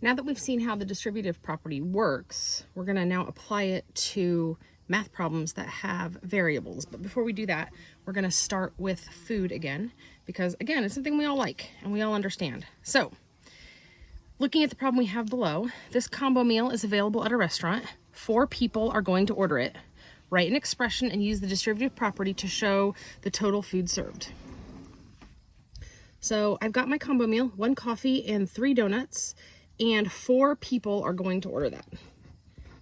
Now that we've seen how the distributive property works, we're going to now apply it to math problems that have variables. But before we do that, we're going to start with food again, because again, it's something we all like and we all understand. So looking at the problem we have below, this combo meal is available at a restaurant. 4 people are going to order it. Write an expression and use the distributive property to show the total food served. So I've got my combo meal, 1 coffee and 3 donuts, and 4 people are going to order that.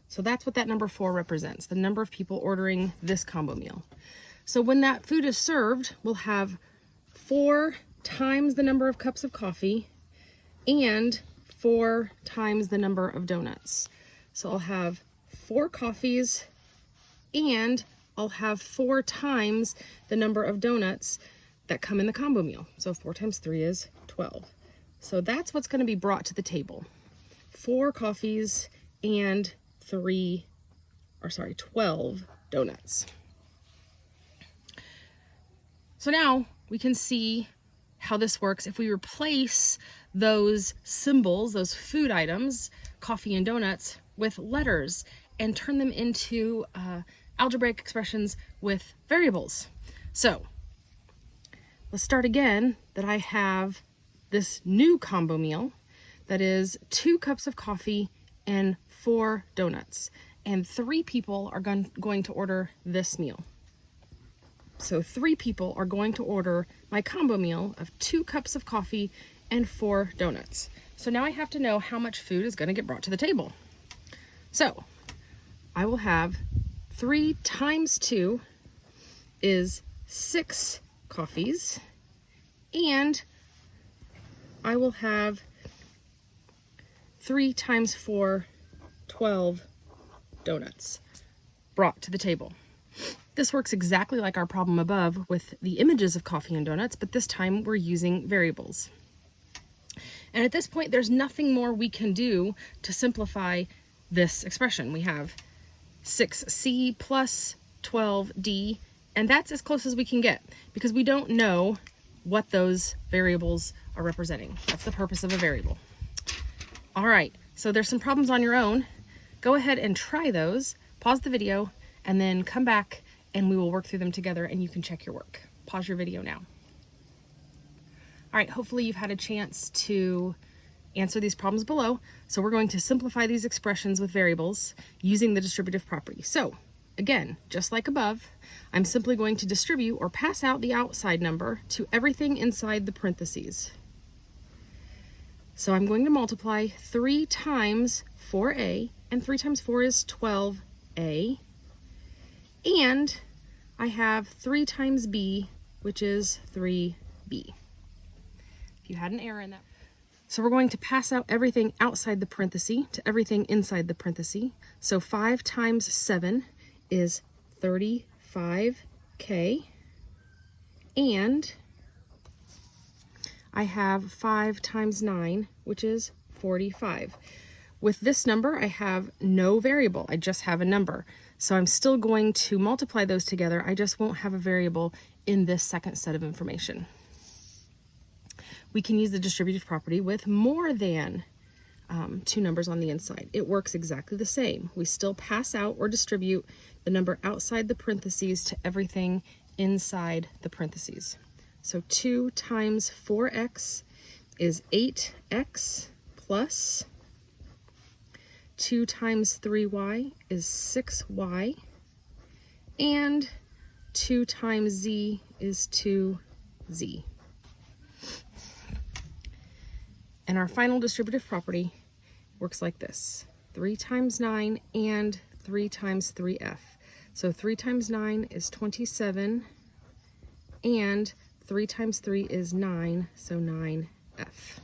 So that's what that number 4 represents, the number of people ordering this combo meal. So when that food is served, we'll have 4 times the number of cups of coffee and 4 times the number of donuts. So I'll have 4 coffees and I'll have 4 times the number of donuts that come in the combo meal. So 4 times 3 is 12. So that's what's going to be brought to the table. 4 coffees and 12 donuts. So now we can see how this works if we replace those symbols, those food items, coffee and donuts, with letters and turn them into algebraic expressions with variables. So let's start again that I have this new combo meal that is 2 cups of coffee and 4 donuts. And 3 people are going to order this meal. So 3 people are going to order my combo meal of 2 cups of coffee and 4 donuts. So now I have to know how much food is going to get brought to the table. So I will have 3 times 2 is 6 coffees, and I will have 3 times 4, 12 donuts brought to the table. This works exactly like our problem above with the images of coffee and donuts, but this time we're using variables. And at this point, there's nothing more we can do to simplify this expression. We have 6c plus 12d, and that's as close as we can get because we don't know what those variables are representing. That's the purpose of a variable. All right, so there's some problems on your own. Go ahead and try those, pause the video, and then come back and we will work through them together and you can check your work. Pause your video now. All right, hopefully you've had a chance to answer these problems below. So we're going to simplify these expressions with variables using the distributive property. So again, just like above, I'm simply going to distribute or pass out the outside number to everything inside the parentheses. So I'm going to multiply 3 times 4a, and 3 times 4 is 12a, and I have 3 times b, which is 3b. If you had an error in that. So we're going to pass out everything outside the parenthesis to everything inside the parenthesis. So 5 times 7 is 35k, and I have 5 times 9, which is 45. With this number, I have no variable. I just have a number. So I'm still going to multiply those together. I just won't have a variable in this second set of information. We can use the distributive property with more than 2 numbers on the inside. It works exactly the same. We still pass out or distribute the number outside the parentheses to everything inside the parentheses. So 2 times 4x is 8x plus 2 times 3y is 6y, and 2 times z is 2z. And our final distributive property works like this: 3 times 9 and 3 times 3f. So 3 times 9 is 27, and 3 times 3 is 9, so 9f.